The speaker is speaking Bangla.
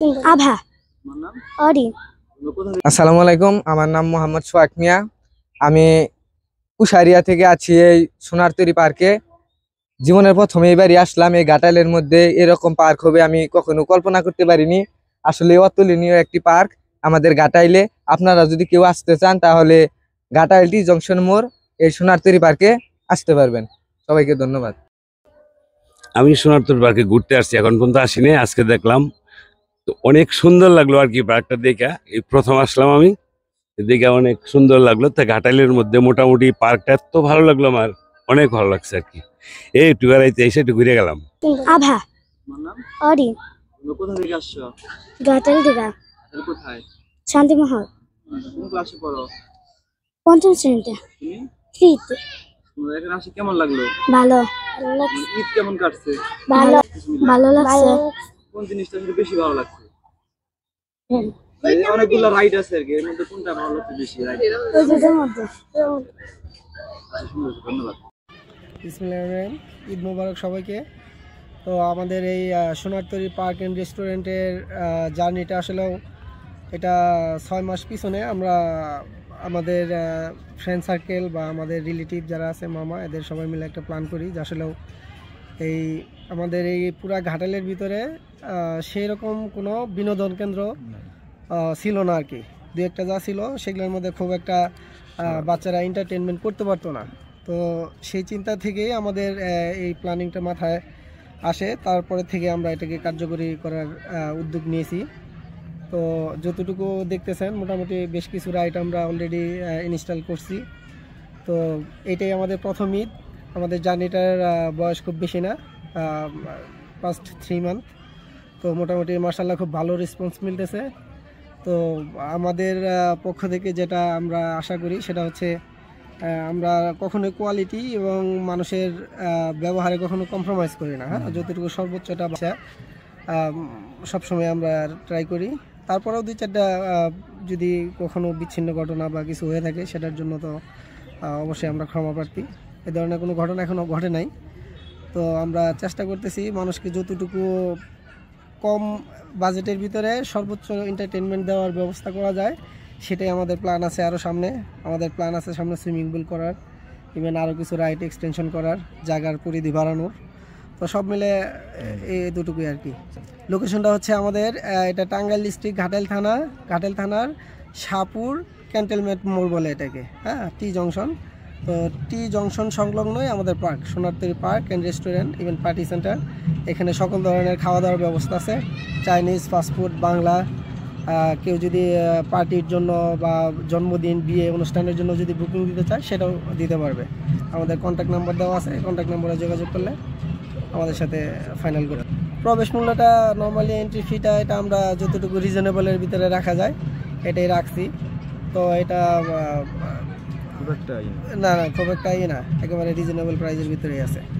আভা অরিন। আসসালামু আলাইকুম, আমার নাম মোহাম্মদ সোহাগ মিয়া। আমি কুশারিয়া থেকে আছি এই সোনারতরী পার্কে। জীবনের প্রথমে এবারই আসলাম। এই ঘাটাইলের মধ্যে এরকম পার্ক হবে আমি কখনো কল্পনা করতে পারিনি। আসলে অতুলনীয় একটি পার্ক আমাদের ঘাটাইলে। আপনারা যদি কেউ আসতে চান তাহলে ঘাটাইল টি জংশন মোড় এই সোনারতরী পার্কে আসতে পারবেন। সবাইকে ধন্যবাদ। আমি সোনারতরী পার্কে ঘুরতে আসছি, এখন পর্যন্ত আসিনি, আজকে দেখলাম তো অনেক সুন্দর লাগলো আর কি। পার্কটা দেখা এই প্রথম আসলাম আমি, দেখে অনেক সুন্দর লাগলো। তা ঘাটাইলের মধ্যে মোটামুটি পার্কটা এত ভালো লাগলো, আমার অনেক ভালো লাগছে আর কি। এই একটু বেড়াইতে এসে একটু ঘুরে গেলাম। আভা অরিন। কোথা থেকে আসছো? ঘাটাইল থেকে। কোথায়? শান্তিমহল। কোন ক্লাসে পড়ো? পঞ্চম শ্রেণীতে। তুমি? থ্রিতে। তোমাদের এখানে আসে কেমন লাগলো? ভালো। ঈদ কেমন কাটছে? ভালো ভালো লাগছে। কোন জিনিসটা বেশি ভালো লাগছে? অনেকগুলো রাইড আছে আর কি, এর মধ্যে কোনটা ভালো লাগছে বেশি? রাইড ওই দুটোর মধ্যে। ধন্যবাদ। বিসমিল্লাহির ঈদ মোবারক সবাইকে। তো আমাদের এই সোনারতরী পার্ক অ্যান্ড রেস্টুরেন্টের জার্নিটা আসলেও এটা 6 মাস পিছনে আমরা আমাদের ফ্রেন্ড সার্কেল বা আমাদের রিলেটিভ যারা আছে মামা এদের সবাই মিলে একটা প্ল্যান করি যে আসলেও এই আমাদের এই পুরা ঘাটালের ভিতরে সেই রকম কোনো বিনোদন কেন্দ্র ছিল না আর কি। দু একটা যা ছিল সেগুলোর মধ্যে খুব একটা বাচ্চারা এন্টারটেনমেন্ট করতে পারতো না। তো সেই চিন্তা থেকেই আমাদের এই প্ল্যানিংটা মাথায় আসে। তারপরে থেকে আমরা এটাকে কার্যকরী করার উদ্যোগ নিয়েছি। তো যতটুকু দেখতেছেন মোটামুটি বেশ কিছু রাইড আমরা অলরেডি ইনস্টল করছি। তো এটাই আমাদের প্রথম ঈদ। আমাদের জার্নিটার বয়স খুব বেশি না, ফার্স্ট 3 মান্থ। তো মোটামুটি মাশাআল্লাহ খুব ভালো রেসপন্স মিলতেছে। তো আমাদের পক্ষ থেকে যেটা আমরা আশা করি সেটা হচ্ছে আমরা কখনোই কোয়ালিটি এবং মানুষের ব্যবহারে কখনো কম্প্রোমাইজ করি না। হ্যাঁ, যতটুকু সর্বোচ্চটা সবসময় আমরা ট্রাই করি। তারপরেও 2-4টা যদি কখনো বিচ্ছিন্ন ঘটনা বা কিছু হয়ে থাকে সেটার জন্য তো অবশ্যই আমরা ক্ষমা প্রার্থী। এ ধরনের কোনো ঘটনা এখনও ঘটে নাই। তো আমরা চেষ্টা করতেছি মানুষকে যতটুকু কম বাজেটের ভিতরে সর্বোচ্চ এন্টারটেনমেন্ট দেওয়ার ব্যবস্থা করা যায় সেটাই আমাদের প্ল্যান আছে। আরও সামনে আমাদের প্ল্যান আছে সামনে সুইমিং পুল করার, ইভেন আরও কিছু রাইড এক্সটেনশন করার, জায়গার পরিধি বাড়ানোর। তো সব মিলে এই দুটুকুই আর কি। লোকেশনটা হচ্ছে আমাদের এটা টাঙ্গাইল ডিস্ট্রিক্ট ঘাটাইল থানার শাহপুর ক্যান্টনমেন্ট মোড় বলে এটাকে, হ্যাঁ, টি জংশন। তো টি জংশন সংলগ্নই আমাদের park, Sonartori park and restaurant, even party centre. এখানে সকল ধরনের খাওয়া দাওয়ার ব্যবস্থা আছে, চাইনিজ, ফাস্টফুড, বাংলা। কেউ যদি পার্টির জন্য বা জন্মদিন, বিয়ে অনুষ্ঠানের জন্য যদি বুকিং দিতে চায় সেটাও দিতে পারবে। আমাদের কন্ট্যাক্ট নাম্বার দেওয়া আছে, কন্ট্যাক্ট নাম্বারে যোগাযোগ করলে আমাদের সাথে ফাইনাল করে। প্রবেশ মূল্যটা নর্মালি এন্ট্রি ফিটা এটা আমরা যতটুকু রিজনেবলের ভিতরে রাখা যায় এটাই রাখছি। তো এটা না খুব একটা না, একেবারে রিজনেবল প্রাইসের ভিতরেই আছে।